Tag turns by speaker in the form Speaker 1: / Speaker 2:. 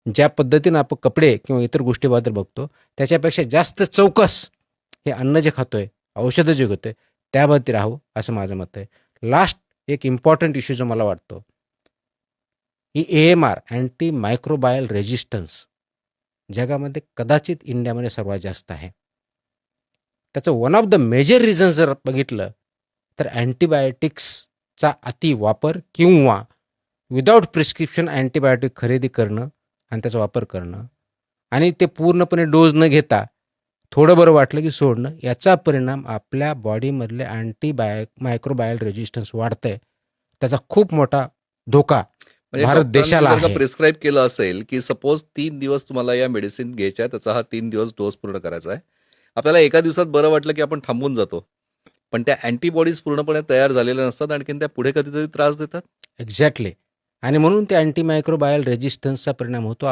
Speaker 1: ज्या पद्धतीनं आपण कपडे किंवा इतर गोष्टीबद्दल बघतो, त्याच्यापेक्षा जास्त चौकस हे अन्न जे खातोय, औषधं जे घेतोय, त्याबाबतीत राहावं असं माझं मत आहे. लास्ट एक इम्पॉर्टंट इश्यू जो मला वाटतो, ही AMR अँटी मायक्रोबायल रेझिस्टन्स जगामध्ये कदाचित इंडियामध्ये सर्वात जास्त आहे. त्याचं one of the major reason जर बघितलं, तर अँटिबायोटिक्सचा अतिवापर किंवा विदाऊट प्रिस्क्रिप्शन अँटिबायोटिक खरेदी करणं आणि त्याचा वापर करणं आणि ते पूर्णपणे डोस न घेता थोडं बरं वाटलं की सोडणं, याचा परिणाम आपल्या बॉडीमधले मायक्रोबायल रेझिस्टन्स वाढतंय. त्याचा खूप मोठा धोका
Speaker 2: म्हणजे
Speaker 1: भारत
Speaker 2: डॉक्टरांनी
Speaker 1: देशाला
Speaker 2: जर का
Speaker 1: आहे.
Speaker 2: प्रिस्क्राईब केलं असेल, की सपोज 3 दिवस तुम्हाला या मेडिसिन घ्यायच्या आहे, त्याचा हा 3 दिवस डोस पूर्ण करायचा आहे. आपल्याला एका दिवसात बरं वाटलं की आपण थांबून जातो. पण त्या अँटीबॉडीज पूर्णपणे तयार झालेल्या नसतात, आणखीन त्या पुढे कधीतरी त्रास देतात.
Speaker 1: एक्झॅक्टली. आणि म्हणून ते अँटी मायक्रोबायल रेझिस्टन्सचा परिणाम होतो.